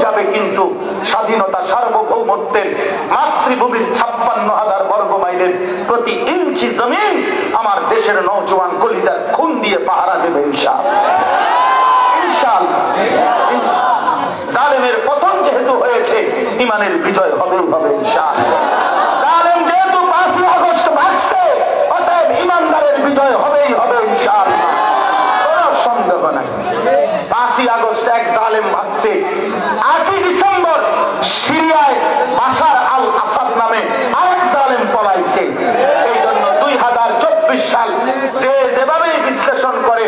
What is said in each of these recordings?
যাবে, কিন্তু স্বাধীনতা সার্বভৌমত্বের মাতৃভূমির 56,000 বর্গ মাইলের প্রতি ইঞ্চি জমিন আমার দেশের নওজোয়ান কলিজার খুন দিয়ে পাহারা দেবে ইনশাআল্লাহ। জালেমের পতন যেহেতু হয়েছে, ইমানের বিজয় হবেই হবে ইনশাআল্লাহ। জালেম যেহেতু 5ই আগস্ট ভাগছে, অতএব ইমানদারের বিজয় হবেই হবে ইনশাআল্লাহ, কোনো সন্দেহ নাই। 5ই আগস্ট এক জালেম ভাগছে, 8ই ডিসেম্বর সিরিয়ায় বাশার আল আসাদ নামে আরেক জালেম পলাইছে। এই জন্য 2024 সাল যে যেভাবে বিশ্লেষণ করে,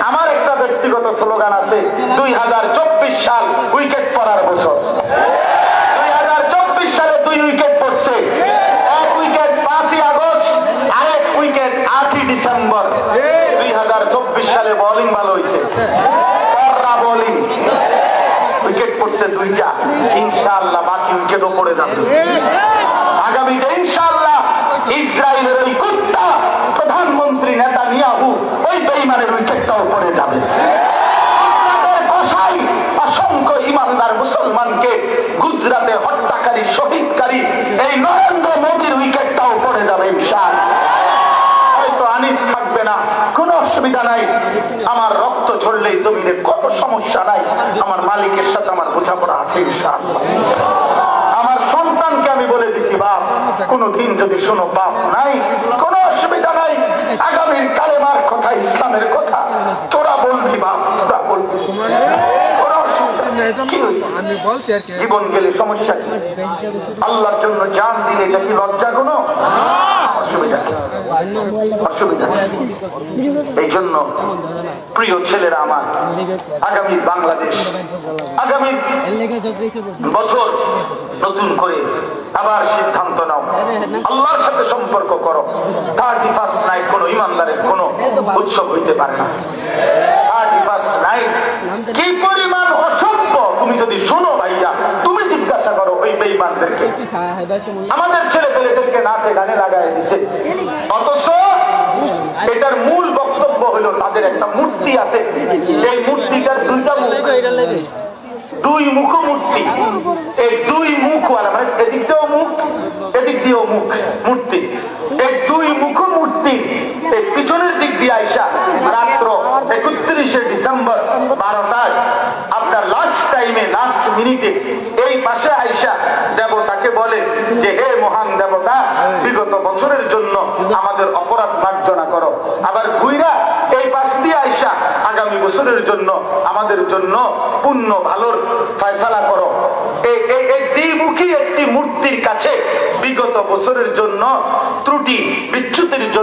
আমার একটা ব্যক্তিগত স্লোগান আছে, 2024 সাল উইকেট পড়ার বছর। 2024 সালে 2 উইকেট পড়ছে, এক উইকেট 5ই আগস্ট, আরেক উইকেট 8ই ডিসেম্বর। 2024 সালে বোলিং ভালো হয়েছে, বোলিং উইকেট পড়ছে 2টা, ইনশাআল্লাহ বাকি উইকেটও পড়ে যাবে আগামীতে ইনশাআল্লাহ। ইসরায়েলের ওই কুত্তা প্রধানমন্ত্রী নেতানিয়াহু ওই বেঈমানের উইকেটটাও পড়ে যাবে। অসংখ্য ইমানদার মুসলমানকে গুজরাটে হত্যাকারী শহীদকারী এই নরেন্দ্র মোদীর উইকেটটাও পড়ে যাবে ইনশাআল্লাহ। হয়তো আনিস থাকবে না, কোনো অসুবিধা নাই, আমার রক্ত ঝরলেই জমিনে কোনো সমস্যা নাই, আমার মালিকের সাথে আমার বোঝাপড়া আছে ইনশাআল্লাহ। আমার সন্তানকে আমি বলে দিছি, বাপ কোনদিন যদি শোনো বাপ নাই, কোনো অসুবিধা নাই, আগামীর কালেমার কথা, ইসলামের কথা তোরা বলবি, বাপ তোরা বলবি, জীবন গেলে সমস্যা কি? আল্লাহর জন্য জান দিলে এটা কি লজ্জা কোনো অসুবিধা? এই জন্য প্রিয় ছেলেরা আমার, আগামী বাংলাদেশ, আগামী বছর নতুন করে আবার সিদ্ধান্ত নাও, আল্লাহর সাথে সম্পর্ক করো। 31st নাইট কোন ইমানদারের কোন উৎসব হইতে পারে না। 31st নাইট কি পরিমাণ অসভ্য তুমি যদি শোনো ভাইয়া, তুমি জিজ্ঞাসা করো ওই বেঈমানদেরকে। আমাদের ছেলে পেলেদেরকে নাচে গানে লাগাই দিছে, অথচ এটার মূল বক্তব্য হলো তাদের একটা মূর্তি আছে, এই মূর্তিটার 2টা মুখ, 2 মুখ মূর্তি। এই 2 মুখ মানে এদিক দিয়েও মুখ, এদিক দিয়েও মুখ মূর্তি। এই 2 মুখ মূর্তি এই পিছনের দিক দিয়ে আইসা রাত্র 31শে ডিসেম্বর 12টায় আপনার লাস্ট টাইমে, লাস্ট মিনিটে এই পাশে আইসা দেবতাকে বলে যে হে মহান দেবতা, বিগত বছরের জন্য আমাদের অপরাধ মার্জনা করো। আবার ঘুইরা এই পাশ দিয়ে আইসা আগামী বছরের জন্য আমাদের জন্য পুণ্য ভালোর ফয়সালা করো। এই দ্বিমুখী একটি মূর্তির কাছে বিগত বছরের জন্য ত্রুটি বিচ্যুতির জন্য